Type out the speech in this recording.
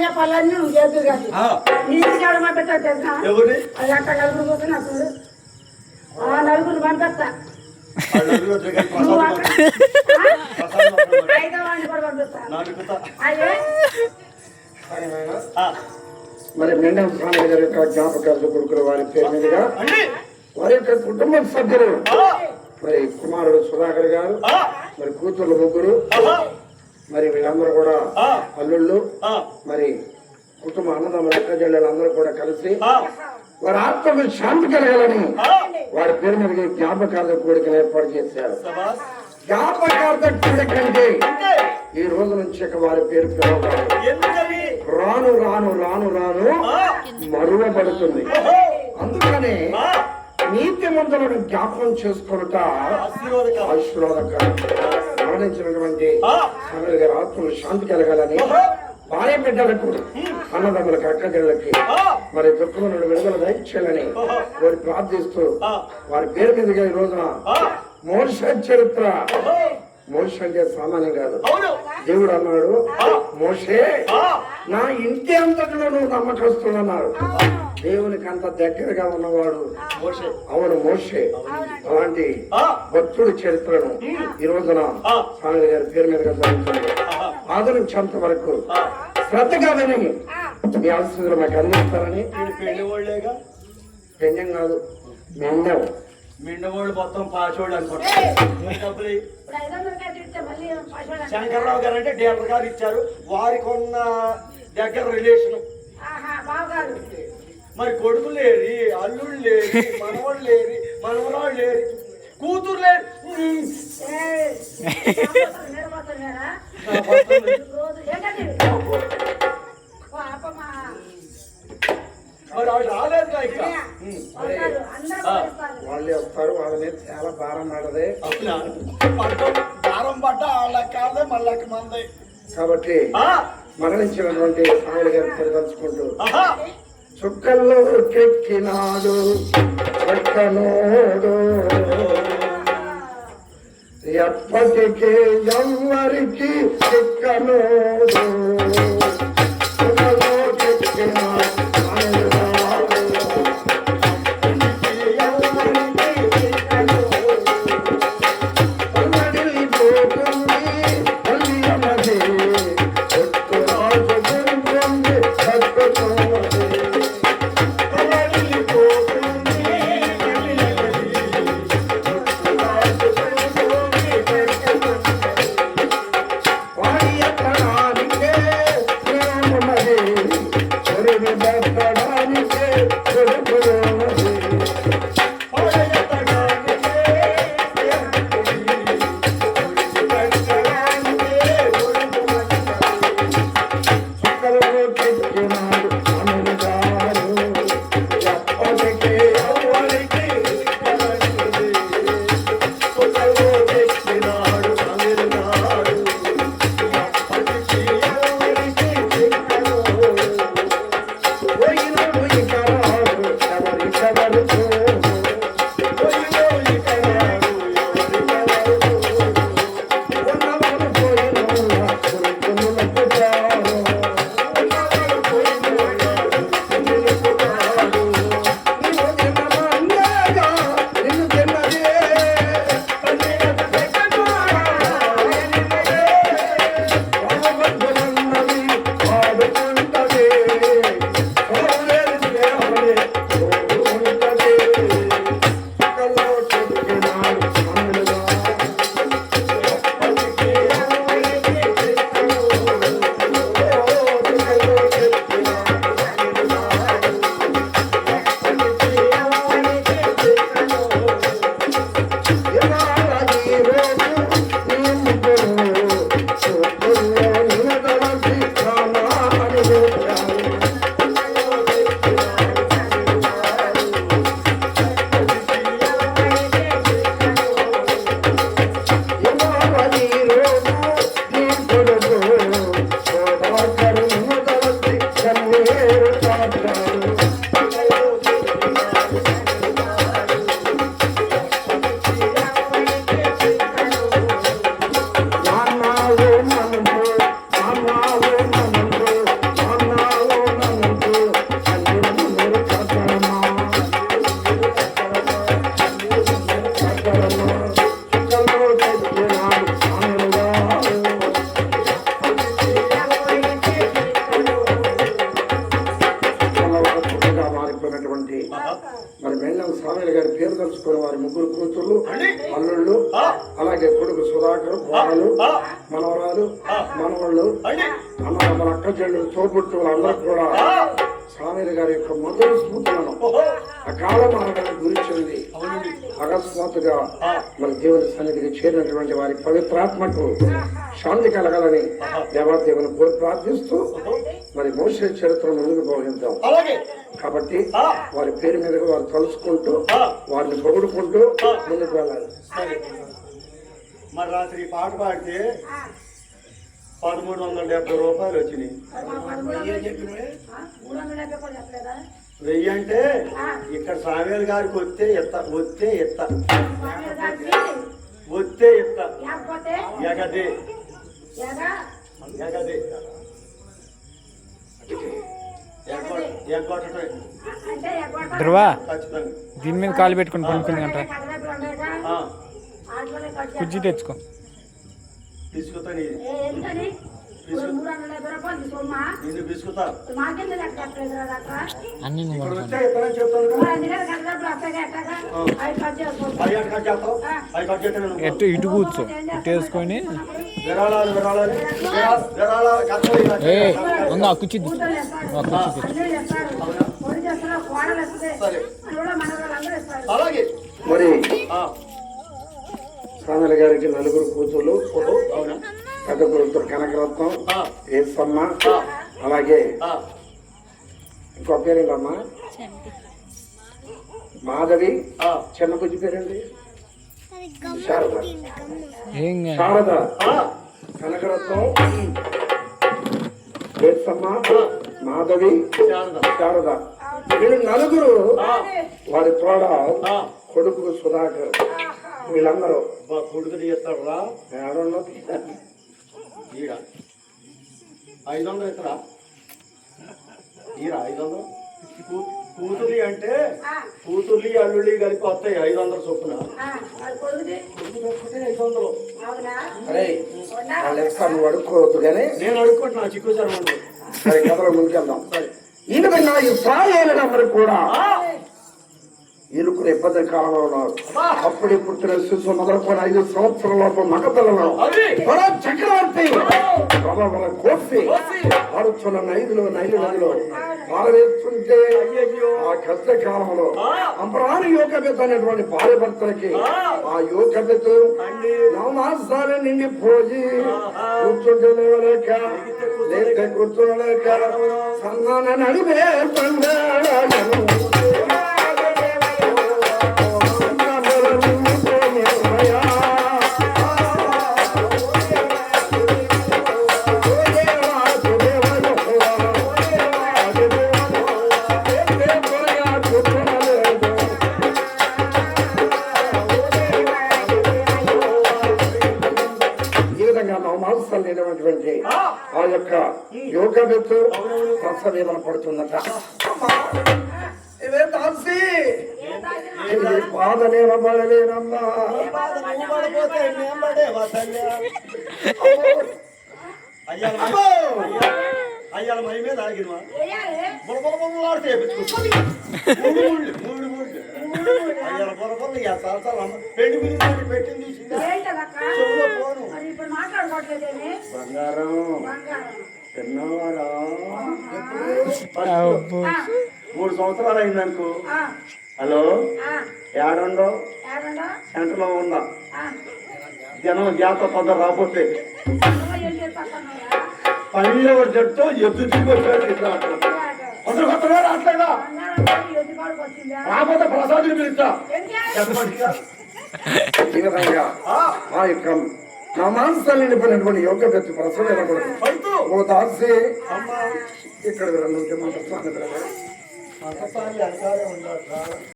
చెప్పాలని నువ్వు చేద్దు కాదు నీకు ఎవడమా పెట్టా తెలుసా అది అట్ట నలుగురు పోతే నాకు నలుగురు పంపిస్తా ఐదో వాడిని కూడా పంపిస్తా అయ్యే మరి మెండం స్వామి గారి యొక్క జ్ఞాపకాలు కొడుకుల వారి పేరు మీదుగా వారి యొక్క కుటుంబ సభ్యులు మరి కుమారుడు సుధాకర్ గారు మరి కూతుర్లు ముగ్గురు మరి వీళ్ళందరూ కూడా అల్లుళ్ళు మరి కుటుంబ అన్నదమ్ముల అక్క చెల్లెలందరూ కూడా కలిసి వారి ఆత్మకు శాంతి కలగాలని వారి పేరు మీద జ్ఞాపకార్థ కూడికను ఏర్పాటు చేశారు. జ్ఞాపకార్థ కూడిక అంటే ఈ రోజు నుంచి వారి పేరు పిలవబడాలి. రాను రాను రాను రాను మరువబడుతుంది. అందుకనే నీతి మందులను జ్ఞాపకం చేసుకున్నట ఆశీర్వాదకరం. మరణించినటువంటి సమీర్ గారి ఆత్మలు శాంతి కలగాలని భార్య బిడ్డలకు అన్నదమ్ములకు అక్కజళ్ళకి మరి దుఃఖములను విడుదల దయచేయాలని వారి ప్రార్థిస్తూ వారి పేరు మీదుగా ఈ రోజున మోషే చరిత్ర. మోషే అంటే సామాన్యం కాదు. దేవుడు అన్నాడు, మోషే నా ఇంటి అంతటిలో నువ్వు నమ్మకస్తున్నాడు. దేవునికి అంత దగ్గరగా ఉన్నవాడు అవును మోషే. అలాంటి భక్తుడి చరిత్రను ఈ రోజున స్వామి గారి పేరు మీదుగా జరుగుతుంది. ఆదరించేంత వరకు శ్రద్ధగా విని మీ ఆశీస్సులు మాకు అందిస్తారని. పెంజం కాదు మెండం మిండవాళ్ళు మొత్తం పాచోళ్ళు అనుకుంటారు. శంకర్రావు గారు అంటే డీలర్ గారు ఇచ్చారు. వారికి ఉన్న దగ్గర రిలేషన్. మరి కొడుకులు లేరి, అల్లుళ్ళు లేరి, మనవాళ్ళు లేరి, మనవరాళ్ళు లేరి, కూతురు లేరు. మరి వాళ్ళు రాలేదు. ఇక వాళ్ళే వస్తారు. వాళ్ళ మీద చాలా భారం పడదే. భారం పడ్డ వాళ్ళకి కాదే మళ్ళీ మంది. కాబట్టి మరణించినటువంటి స్వామి గారి పరిదలుచుకుంటూ చుక్కల్లో కెక్కినాడు పక్కనోడు ఎప్పటికీ ఎవరికి చిక్కనోడు చుక్కల్లో కెక్కినాడు స్వామి గారి పేరు తలుచుకుని వారి ముగ్గురు కూతుర్లు అల్లుళ్ళు అలాగే కొడుకు సుధాకర్ కోడలు మనవరాలు మనవాళ్ళు మన అక్క చెల్లెలు తోబుట్టువులు అందరూ కూడా స్వామి గారి యొక్క మధుర స్మృతులను అకాల మరణాన్ని గురించింది అకస్మాత్తుగా మన దేవుని సన్నిధికి చేరినటువంటి వారి పవిత్రాత్మకు శాంతి కలగాలని దేవాదేవుని కోరి ప్రార్థిస్తూ మరి మోసే చరిత్ర ముందుకు పోగిద్దాం. కాబట్టి వారి పేరు మీద వారు తలుచుకుంటూ వారిని పొగుడుకుంటూ ముందుకు వెళ్ళాలి. మరి రాత్రి పాట పాడితే 1370 రూపాయలు వచ్చినాయి. 1000 అంటే ఇక్కడ సామేల్ గారికి వస్తే ఎగదే ధ్రువ దీని మీద కాలు పెట్టుకుని పనుకుంది అంట. కుజ్జి తెచ్చుకో. తీసుకుతా నిన్ను బిస్కుతా అన్ని ఎట్టు ఇటు కూర్చో ఇటు వేసుకొని ఉందా కుర్చీ మరి స్వామి గారికి నలుగురు కూతుళ్ళు పెద్ద కూతురు కనకరత్నం ఏసమ్మ అలాగే ఇంకో పేరేంటమ్మా మాధవి చిన్న బుజ్జి పేరండి శారద కనకరత్నం ఏసమ్మ మాధవి శారద వీళ్ళు నలుగురు వారి తోడ కొడుకు సుధాకర్ వీళ్ళందరూ కొడుకుని చేస్తాడు రా 500 ఎత్తరా ఈరా 500 కూతురి అంటే కూతుర్లి అల్లుడి కలిపి వస్తాయి 500 చొప్పున. 500 నువ్వు అడుక్కోవద్దు కానీ నేను అడుక్కుంటున్నా చిక్కు సార్ సరే కథలో ముందుకెళ్దాం. ఈయన సాయాలమ్మరు కూడా ఇరుకుని ఇబ్బంది కాలంలో ఉన్నారు. అప్పుడే పుట్టిన శిశువు మొదలుకొని 5 సంవత్సరాల మగపిల్లలు చక్రవర్తి కోసి ఆడుచున్న నైలు నదిలో పారవేస్తుంటే ఆ కష్ట కాలంలో అంబరాని యోగబెత్త అనేటువంటి భార్య భర్తలకి ఆ యోగబెత్తు 9 మాసాలు నిండిపోయి కూర్చుంటే లేవలేక లేక కూర్చోలేక సన్నాన నడివే లేనటువంటి ఆ యొక్క యోగబెత్తు ప్రసవేదన పడుతుందట. ఇవే తాల్సి బాధ నిలబడలేనమ్మా. అయ్యాల మై మీద ఆగినవా బొరబొరబొరలాడితే అయ్యాల బొరబొరలు పెళ్లి గురించి పెట్టింది బంగారం తిన్నవారా 3 సంవత్సరాలు అయిందనుకో. హలో ఏడుండో సెంటర్ లో ఉందా జనం జాత పద రాకపోతే పన్నెండవ జట్టు ఎద్దు తిరిగొచ్చాడు. అసలు కొత్తగా రాట్లేదా రాకపోతే ప్రసాదులు పిలుస్తా. ఈ విధంగా ఆ యొక్క నా మాంసాలు నిండిపోయినటువంటి యోగ వ్యక్తి ప్రసవం ఓ దాసి ఇక్కడ 2 ఉంటే